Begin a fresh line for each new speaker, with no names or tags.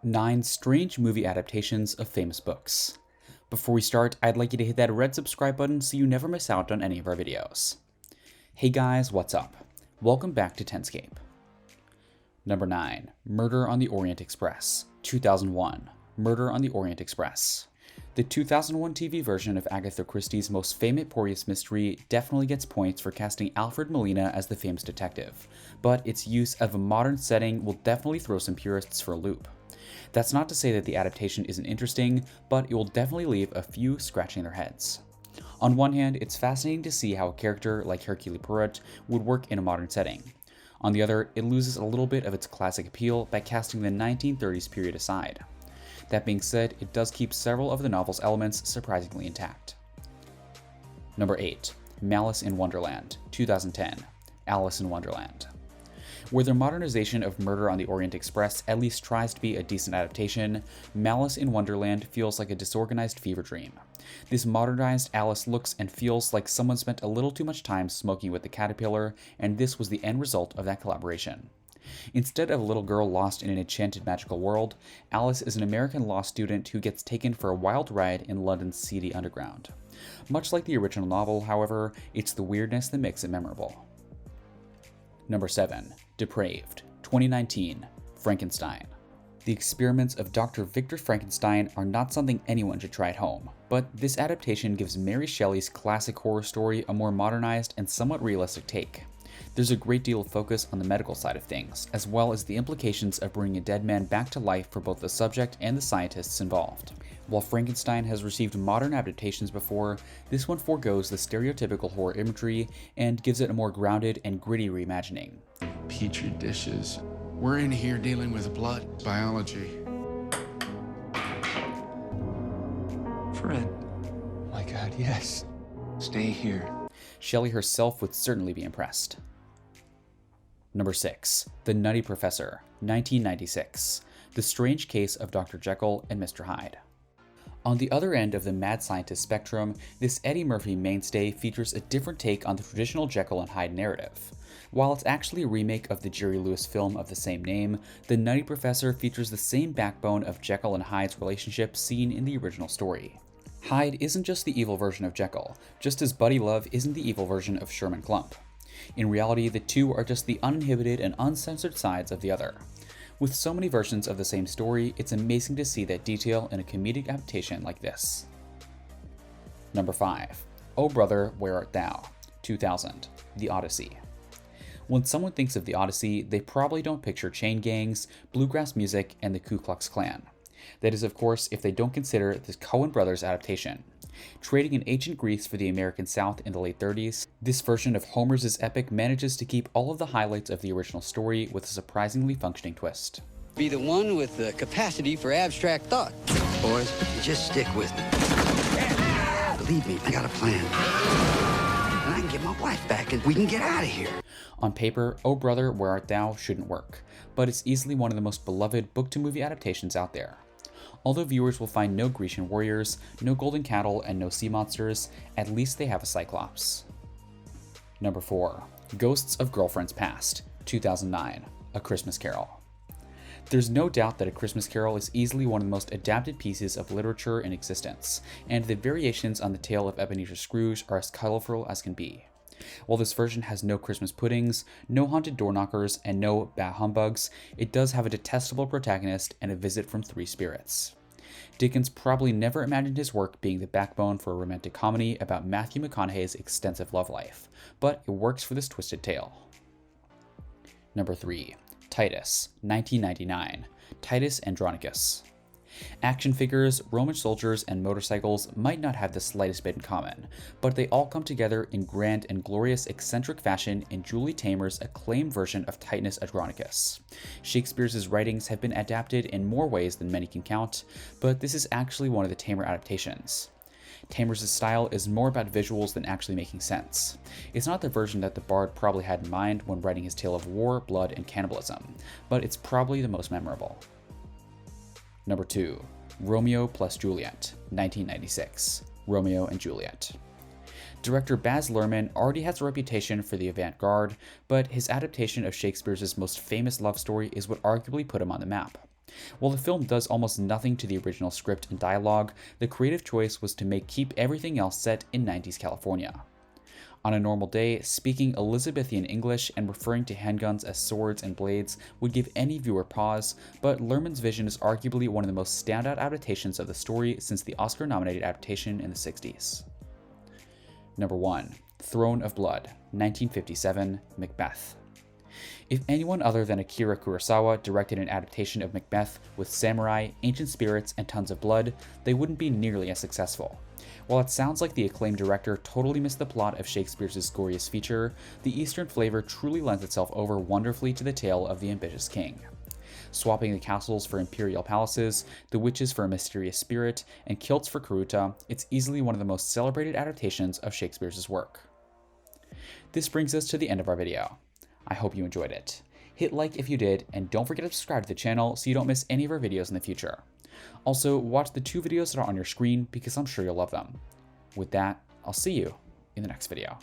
9 strange movie adaptations of famous books. Before we start, I'd like you to hit that red subscribe button so you never miss out on any of our videos. Hey guys, what's up? Welcome back to Tenscape. Number 9. Murder on the Orient Express, 2001. Murder on the Orient Express. The 2001 TV version of Agatha Christie's most famous mystery definitely gets points for casting Alfred Molina as the famous detective, but its use of a modern setting will definitely throw some purists for a loop. That's not to say that the adaptation isn't interesting, but it will definitely leave a few scratching their heads. On one hand, it's fascinating to see how a character like Hercule Poirot would work in a modern setting. On the other, it loses a little bit of its classic appeal by casting the 1930s period aside. That being said, it does keep several of the novel's elements surprisingly intact. Number 8. Malice in Wonderland, 2010. Alice in Wonderland. Where their modernization of Murder on the Orient Express at least tries to be a decent adaptation, Malice in Wonderland feels like a disorganized fever dream. This modernized Alice looks and feels like someone spent a little too much time smoking with the caterpillar, and this was the end result of that collaboration. Instead of a little girl lost in an enchanted magical world, Alice is an American law student who gets taken for a wild ride in London's seedy underground. Much like the original novel, however, it's the weirdness that makes it memorable. Number 7. Depraved, 2019. Frankenstein. The experiments of Dr. Victor Frankenstein are not something anyone should try at home, but this adaptation gives Mary Shelley's classic horror story a more modernized and somewhat realistic take. There's a great deal of focus on the medical side of things, as well as the implications of bringing a dead man back to life for both the subject and the scientists involved. While Frankenstein has received modern adaptations before, this one forgoes the stereotypical horror imagery and gives it a more grounded and gritty reimagining.
Petri dishes. We're in here dealing with blood biology. Fred.
My God, yes.
Stay here.
Shelley herself would certainly be impressed. Number 6. The Nutty Professor, 1996. The Strange Case of Dr. Jekyll and Mr. Hyde. On the other end of the mad scientist spectrum, this Eddie Murphy mainstay features a different take on the traditional Jekyll and Hyde narrative. While it's actually a remake of the Jerry Lewis film of the same name, The Nutty Professor features the same backbone of Jekyll and Hyde's relationship seen in the original story. Hyde isn't just the evil version of Jekyll, just as Buddy Love isn't the evil version of Sherman Klump. In reality, the two are just the uninhibited and uncensored sides of the other. With so many versions of the same story, it's amazing to see that detail in a comedic adaptation like this. Number 5. Oh Brother, Where Art Thou? 2000. The Odyssey. When someone thinks of the Odyssey, they probably don't picture chain gangs, bluegrass music, and the Ku Klux Klan. That is, of course, if they don't consider the Coen brothers adaptation. Trading in ancient Greece for the American South in the late 30s, this version of Homer's epic manages to keep all of the highlights of the original story with a surprisingly functioning twist.
Be the one with the capacity for abstract thought. Boys, just stick with me. Believe me, I got a plan. And I can get my wife back and we can get out of here.
On paper, Oh Brother, Where Art Thou shouldn't work, but it's easily one of the most beloved book-to-movie adaptations out there. Although viewers will find no Grecian warriors, no golden cattle, and no sea monsters, at least they have a Cyclops. Number 4. Ghosts of Girlfriends Past, 2009. A Christmas Carol. There's no doubt that A Christmas Carol is easily one of the most adapted pieces of literature in existence, and the variations on the tale of Ebenezer Scrooge are as colorful as can be. While this version has no Christmas puddings, no haunted door knockers, and no bah humbugs, it does have a detestable protagonist and a visit from three spirits. Dickens probably never imagined his work being the backbone for a romantic comedy about Matthew McConaughey's extensive love life, but it works for this twisted tale. Number 3. Titus, 1999. Titus Andronicus. Action figures, Roman soldiers, and motorcycles might not have the slightest bit in common, but they all come together in grand and glorious eccentric fashion in Julie Taymor's acclaimed version of Titus Andronicus. Shakespeare's writings have been adapted in more ways than many can count, but this is actually one of the Taymor adaptations. Taymor's style is more about visuals than actually making sense. It's not the version that the bard probably had in mind when writing his tale of war, blood, and cannibalism, but it's probably the most memorable. Number 2. Romeo plus Juliet, 1996. Romeo and Juliet. Director Baz Luhrmann already has a reputation for the avant-garde, but his adaptation of Shakespeare's most famous love story is what arguably put him on the map. While the film does almost nothing to the original script and dialogue, the creative choice was to keep everything else set in 90s California. On a normal day, speaking Elizabethan English and referring to handguns as swords and blades would give any viewer pause, but Luhrmann's vision is arguably one of the most standout adaptations of the story since the Oscar-nominated adaptation in the 60s. Number 1. Throne of Blood, 1957, Macbeth. If anyone other than Akira Kurosawa directed an adaptation of Macbeth with samurai, ancient spirits, and tons of blood, they wouldn't be nearly as successful. While it sounds like the acclaimed director totally missed the plot of Shakespeare's goriest feature, the Eastern flavor truly lends itself over wonderfully to the tale of the ambitious king. Swapping the castles for imperial palaces, the witches for a mysterious spirit, and kilts for Karuta, it's easily one of the most celebrated adaptations of Shakespeare's work. This brings us to the end of our video. I hope you enjoyed it. Hit like if you did, and don't forget to subscribe to the channel so you don't miss any of our videos in the future. Also, watch the 2 videos that are on your screen because I'm sure you'll love them. With that, I'll see you in the next video.